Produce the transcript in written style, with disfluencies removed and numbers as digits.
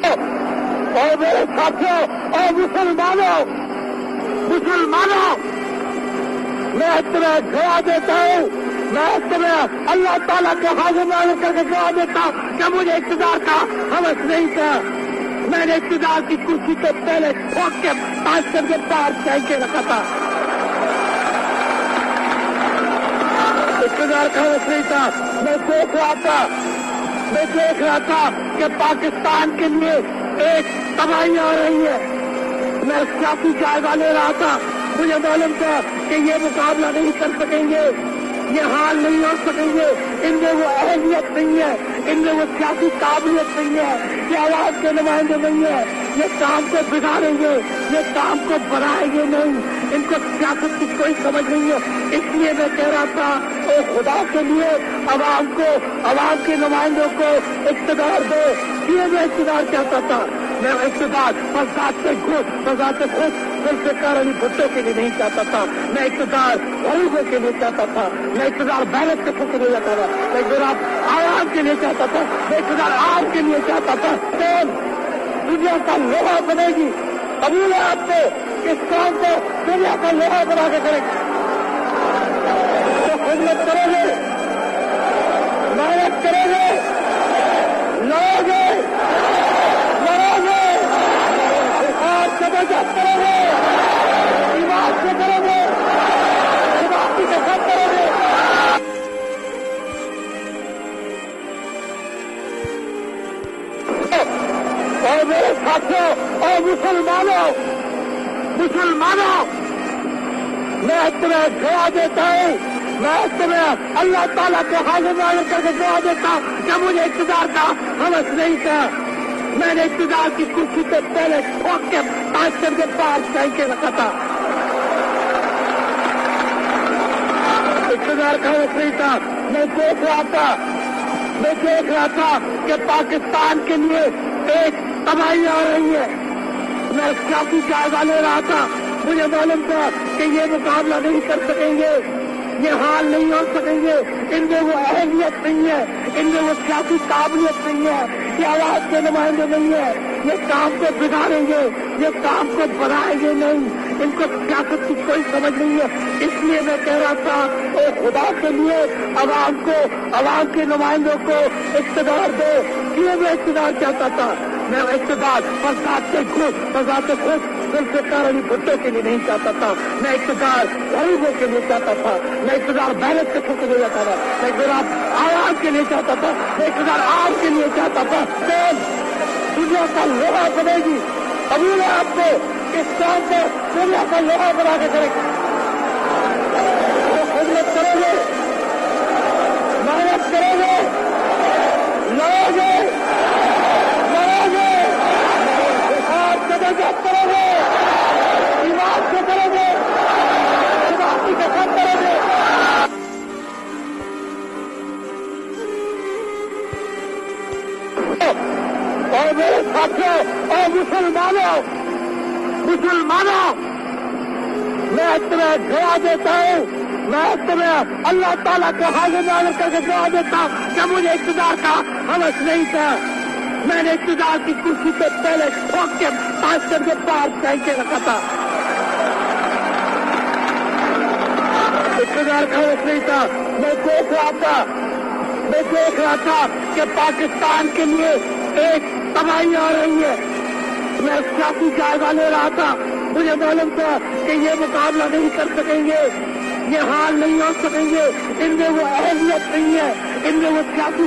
اور میرے ساتھیوں اور مسلمانوں میں تمہیں گواہ دیتا ہوں، میں تمہیں اللہ تعالیٰ کے حاضر نازر کر کے گواہ دیتا ہوں کہ مجھے اقتدار کا ہوس نہیں تھا۔ میں نے اقتدار کی کرسی سے پہلے ٹھوک کے 5 سال کے پار پھینک کے رکھا تھا۔ اقتدار کا ہوس نہیں تھا۔ میں دیکھ رہا تھا کہ پاکستان کے لیے ایک تباہی آ رہی ہے۔ میں سیاسی جائزہ لے رہا تھا، مجھے معلوم تھا کہ یہ مقابلہ نہیں کر سکیں گے، یہ حال نہیں ہو سکیں گے، ان میں وہ اہلیت نہیں ہے، ان میں وہ سیاسی قابلیت نہیں ہے، یہ عوام کے نمائندے نہیں ہے، یہ کام کو بگاڑیں گے، یہ کام کو بڑھائیں گے نہیں، ان کو سیاست کی کوئی سمجھ نہیں ہے۔ اس لیے میں کہہ رہا تھا اے خدا کے لیے عوام کے نمائندوں کو اقتدار دو۔ یہ میں اقتدار چاہتا تھا، میں اقتدار فساد سے خود ذوالفقار علی بھٹو کے لیے نہیں چاہتا تھا، میں اقتدار غریبوں کے لیے چاہتا تھا، میں اقتدار بیلٹ کے خود کے لیے چاہتا تھا، میں اقتدار عوام کے لیے چاہتا تھا، میں اقتدار عام کے لیے چاہتا تھا۔ دنیا کا لوہا بنے گی، قبول ہے آپ کو اس کام کو دنیا کا لوہا بنا کے کرے گا تو خدمت کرو گے، محنت کرو گے، لڑو گے اور جبردست کرو گے، ایمان سے کرو گے، خدا کی قسم کرو گے۔ اور میرے ساتھیوں اور مسلمانوں میں تمہیں گواہ دیتا ہوں، میں تمہیں اللہ تعالیٰ کے حاضر نازر کر کے گواہ دیتا ہوں کہ مجھے اقتدار کا ہوس نہیں تھا۔ میں نے اقتدار کی کرسی سے پہلے ٹھوک کے 5 سال کے پار پھینک کے رکھا تھا۔ اقتدار کا ہوس نہیں تھا۔ میں دیکھ رہا تھا کہ پاکستان کے لیے ایک تباہی آ رہی ہے۔ میں سیاسی جائزہ لے رہا تھا، مجھے معلوم تھا کہ یہ مقابلہ نہیں کر سکیں گے، یہ حال نہیں ہو سکیں گے، ان میں وہ اہلیت نہیں ہے، ان میں وہ سیاسی قابلیت نہیں ہے، یہ عوام کے نمائندے نہیں ہے، یہ کام کو بگاڑیں گے، یہ کام کو بڑھائیں گے نہیں، ان کو سیاست کی کوئی سمجھ نہیں ہے۔ اس لیے میں کہہ رہا تھا اے خدا کے لیے عوام کے نمائندوں کو اقتدار دو۔ یہ میں اقتدار چاہتا تھا، میں اقتدار فساد سے خود ذوالفقار علی بھٹو کے لیے نہیں چاہتا تھا، میں اقتدار غریبوں کے لیے چاہتا تھا، میں اقتدار بیلٹ کے خود کے لیے چاہتا تھا، میں اقتدار عوام کے لیے چاہتا تھا، میں اقتدار عام کے لیے چاہتا تھا۔ دنیا کا لوہا بنے گی، قبول ہے آپ کو اس کام کو دنیا کا لوہا بنا کے کرے گا تو خدمت کرو گے، محنت کرو گے، لڑو گے اور جبردست کرو گے، ایمان سے کرو گے، خدا کی قسم کرو گے۔ اور میرے ساتھیوں اور مسلمانوں میں تمہیں گواہ دیتا ہوں، میں تمہیں اللہ تعالیٰ کے حاضر نازر کر کے گواہ دیتا ہوں کہ مجھے اقتدار کا ہوس نہیں تھا۔ میں نے اقتدار کی کرسی سے پہلے ٹھوک کے 5 سال کے پار پھینک کے رکھا تھا۔ اقتدار کا ہوس نہیں تھا۔ میں دیکھ رہا تھا کہ پاکستان کے لیے ایک تباہی آ رہی ہے۔ میں سیاسی جائزہ لے رہا تھا، مجھے معلوم تھا کہ یہ مقابلہ نہیں کر سکیں گے، یہ حال نہیں ہو سکیں گے، ان میں وہ اہلیت نہیں ہے، ان میں وہ سیاسی